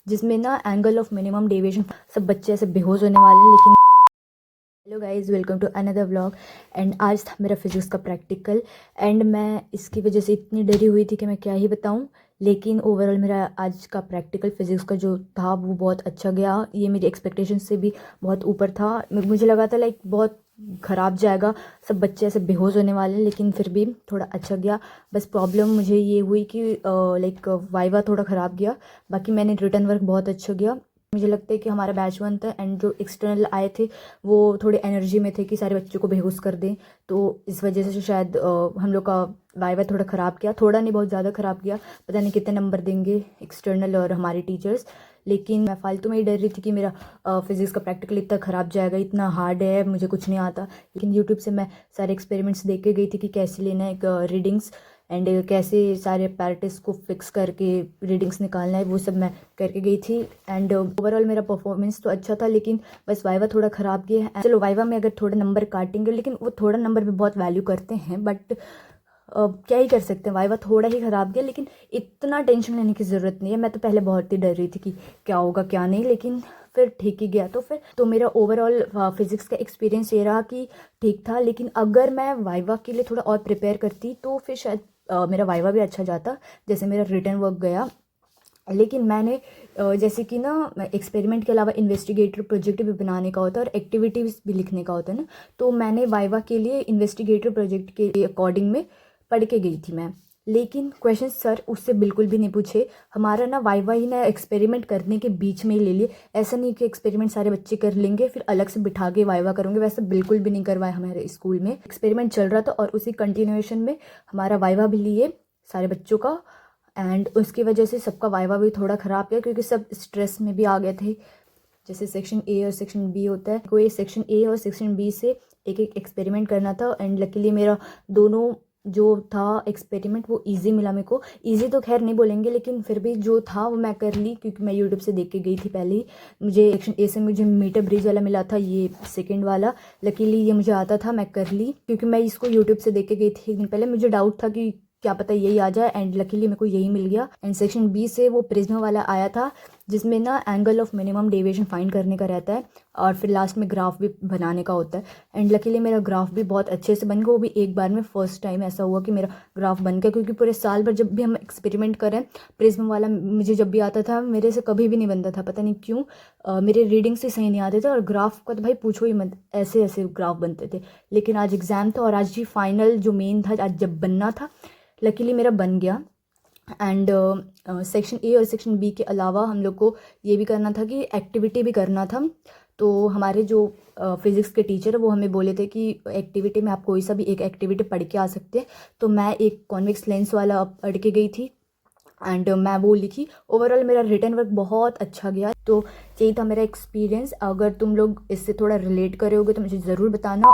जिसमें ना angle of minimum deviation सब बच्चे ऐसे बेहोश होने वाले हैं। लेकिन hello guys, welcome to another vlog. And आज था मेरा फिजिक्स का प्रैक्टिकल एंड मैं इसकी वजह से इतनी डरी हुई थी कि मैं क्या ही बताऊं। लेकिन ओवरऑल मेरा आज का प्रैक्टिकल फिजिक्स का जो था वो बहुत अच्छा गया। ये मेरी एक्सपेक्टेशन से भी बहुत ऊपर था। मुझे लगा था लाइक बहुत ख़राब जाएगा, सब बच्चे ऐसे बेहोश होने वाले हैं, लेकिन फिर भी थोड़ा अच्छा गया। बस प्रॉब्लम मुझे ये हुई कि लाइक वाइवा थोड़ा ख़राब गया। बाकी मैंने रिटर्न वर्क बहुत अच्छा गया। मुझे लगता है कि हमारा बैच वन था एंड जो एक्सटर्नल आए थे वो थोड़े एनर्जी में थे कि सारे बच्चों को बेहोश कर दें, तो इस वजह से शायद हम लोग का वाइवा थोड़ा ख़राब किया। थोड़ा नहीं, बहुत ज़्यादा ख़राब किया। पता नहीं कितने नंबर देंगे एक्सटर्नल और हमारे टीचर्स। लेकिन मैं फालतू में ही डर रही थी कि मेरा फिज़िक्स का प्रैक्टिकल इतना ख़राब जाएगा, इतना हार्ड है, मुझे कुछ नहीं आता। लेकिन यूट्यूब से मैं सारे एक्सपेरिमेंट्स देख के गई थी कि कैसे लेना है एक रीडिंग्स एंड कैसे सारे पैरेटिस को फिक्स करके रीडिंग्स निकालना है, वो सब मैं करके गई थी। एंड ओवरऑल मेरा परफॉर्मेंस तो अच्छा था, लेकिन बस वाइवा थोड़ा ख़राब गया है। चलो वाइवा में अगर थोड़ा नंबर काटेंगे, लेकिन वो थोड़ा नंबर भी बहुत वैल्यू करते हैं, बट क्या ही कर सकते हैं। वाइवा थोड़ा ही ख़राब गया, लेकिन इतना टेंशन लेने की ज़रूरत नहीं है। मैं तो पहले बहुत ही डर रही थी कि क्या होगा क्या नहीं, लेकिन फिर ठीक ही गया। तो मेरा ओवरऑल फिज़िक्स का एक्सपीरियंस ये रहा कि ठीक था। लेकिन अगर मैं वाइवा के लिए थोड़ा और प्रिपेयर करती तो फिर शायद मेरा वाइवा भी अच्छा जाता, जैसे मेरा रिटर्न वर्क गया। लेकिन मैंने जैसे कि ना एक्सपेरिमेंट के अलावा इन्वेस्टिगेटर प्रोजेक्ट भी बनाने का होता है और एक्टिविटीज़ भी लिखने का होता है ना, तो मैंने वाइवा के लिए इन्वेस्टिगेटर प्रोजेक्ट के अकॉर्डिंग में पढ़ के गई थी मैं। लेकिन क्वेश्चन सर उससे बिल्कुल भी नहीं पूछे। हमारा ना वाइवा ही ना एक्सपेरिमेंट करने के बीच में ही ले लिए। ऐसा नहीं कि एक्सपेरिमेंट सारे बच्चे कर लेंगे फिर अलग से बिठा के वाइवा करेंगे, वैसा बिल्कुल भी नहीं करवाया हमारे स्कूल में। एक्सपेरिमेंट चल रहा था और उसी कंटिन्यूएशन में हमारा वाइवा भी लिए सारे बच्चों का। एंड उसकी वजह से सबका वाइवा भी थोड़ा ख़राब गया, क्योंकि सब स्ट्रेस में भी आ गए थे। जैसे सेक्शन ए और सेक्शन बी होता है, कोई सेक्शन ए और सेक्शन बी से एक एक एक्सपेरिमेंट करना था। एंड लकीली मेरा दोनों जो था एक्सपेरिमेंट वो इजी मिला मेरे को। इजी तो खैर नहीं बोलेंगे, लेकिन फिर भी जो था वो मैं कर ली, क्योंकि मैं यूट्यूब से देख के गई थी पहले ही। मुझे सेक्शन ए से मुझे मीटर ब्रिज वाला मिला था, ये सेकंड वाला। लकीली ये मुझे आता था, मैं कर ली, क्योंकि मैं इसको यूट्यूब से देख के गई थी एक दिन पहले। मुझे डाउट था कि क्या पता यही आ जाए, एंड लकीली मेरे को यही मिल गया। एंड सेक्शन बी से वो प्रिज्म वाला आया था, जिसमें ना angle of minimum deviation find करने का रहता है और फिर लास्ट में ग्राफ भी बनाने का होता है। एंड लकीली मेरा ग्राफ भी बहुत अच्छे से बन गया, वो भी एक बार में फर्स्ट टाइम ऐसा हुआ कि मेरा ग्राफ बन गया। क्योंकि पूरे साल भर जब भी हम एक्सपेरिमेंट करें, प्रिज्म वाला मुझे जब भी आता था मेरे से कभी भी नहीं बनता था, पता नहीं क्यों। मेरे रीडिंग से सही नहीं आते थे, और ग्राफ का तो भाई पूछो ही मत, ऐसे ऐसे ग्राफ बनते थे। लेकिन आज एग्ज़ाम था और आज ही फाइनल जो मेन था, आज जब बनना था, लकीली मेरा बन गया। एंड सेक्शन ए और सेक्शन बी के अलावा हम लोग को ये भी करना था कि एक्टिविटी भी करना था। तो हमारे जो फिज़िक्स के टीचर है वो हमें बोले थे कि एक्टिविटी में आप कोई सा भी एक एक्टिविटी पढ़ के आ सकते हैं। तो मैं एक कॉन्वेक्स लेंस वाला पढ़ के गई थी एंड मैं वो लिखी। ओवरऑल मेरा रिटर्न वर्क बहुत अच्छा गया। तो यही था मेरा एक्सपीरियंस। अगर तुम लोग इससे थोड़ा रिलेट करे होगे तो मुझे ज़रूर बताना।